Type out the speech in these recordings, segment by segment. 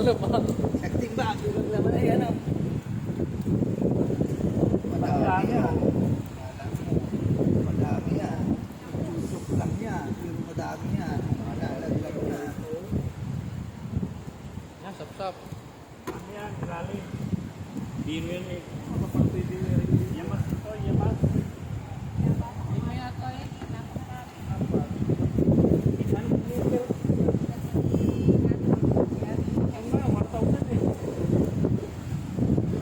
naman. Sakting ba? Bilang naman ay ano. Madami yan. Madami yan. Susok lang yan. Pero madami yan. Malalaglag na. Yan, sap-sap. Ano yan, grabe. Biro yan eh. Yamas ito, yamas. Hindi mo yata eh. Isang liter. Ang mga 1,000 eh.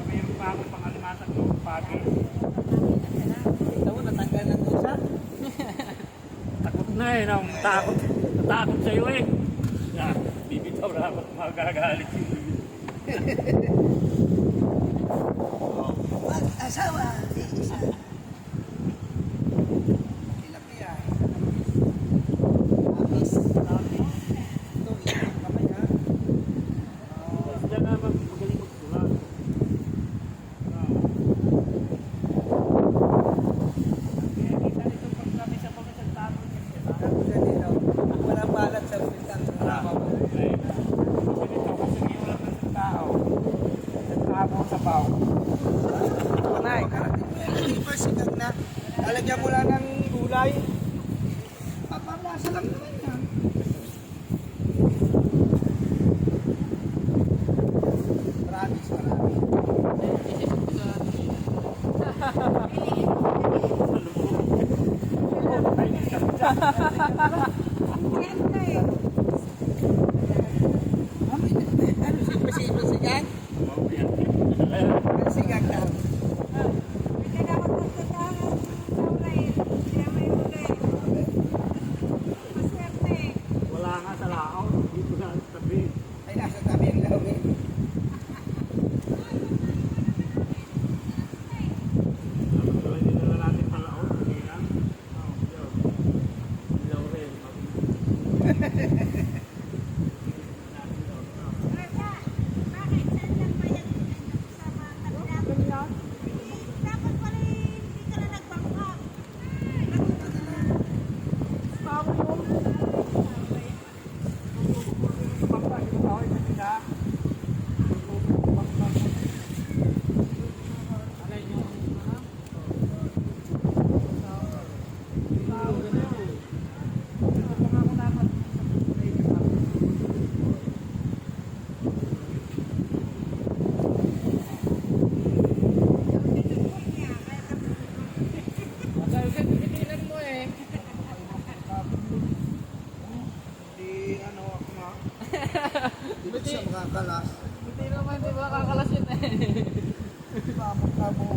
Mayroon pa akong pangalimasag ng pagi. Ito mo, natanggal ng usa. Takot na eh. Takot. Natakot sa'yo eh. Bibitaw na ako. Magagalit yung Mag-asawa. Isa. Tilapia. Amis. Ito, ilang kamay ha. Diyan na magaling magsulat. Kita nito pag kami sa pagkasal tapo niya. Ako na dito. Walang balat sa bintang drama mo. Nay, hindi pa sigang na. Lalagyan mo lang ng gulay. Papamasa lang naman yan. Promise, marami. Ano sigang? Sigang daw. Wala nga sa lao. Dito na sa tabi. Ay, nasa tabi ang lawin. Hindi na natin palaon. Hindi na. Ilaw rin. Titilan mo eh. Hindi, ano, ako na. Dito siya makakalas. Hindi naman, di ba kakalasin eh. Di ba, magkabo.